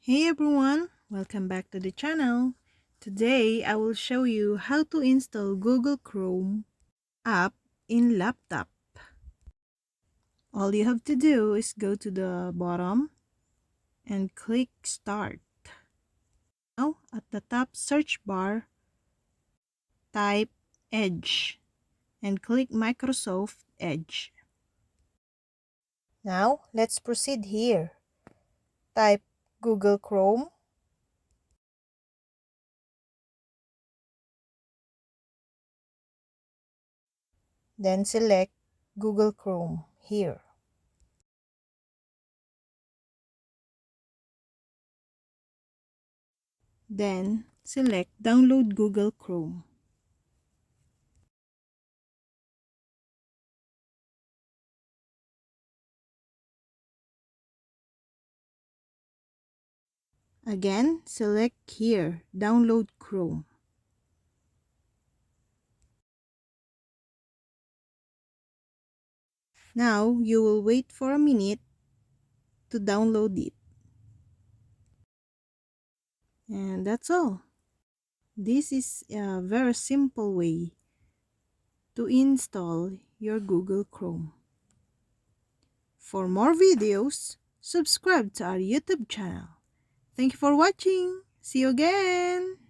Hey everyone, welcome back to the channel. Today I will show you how to install Google Chrome app in laptop. All you have to do is go to the bottom and click start. Now at the top search bar, type Edge and click Microsoft Edge. Now let's proceed here. Type Google Chrome. Then select Google Chrome here. Then select Download Google Chrome. Again, select here, Download Chrome. Now, you will wait for a minute to download it. And that's all. This is a very simple way to install your Google Chrome. For more videos, subscribe to our YouTube channel. Thank you for watching. See you again.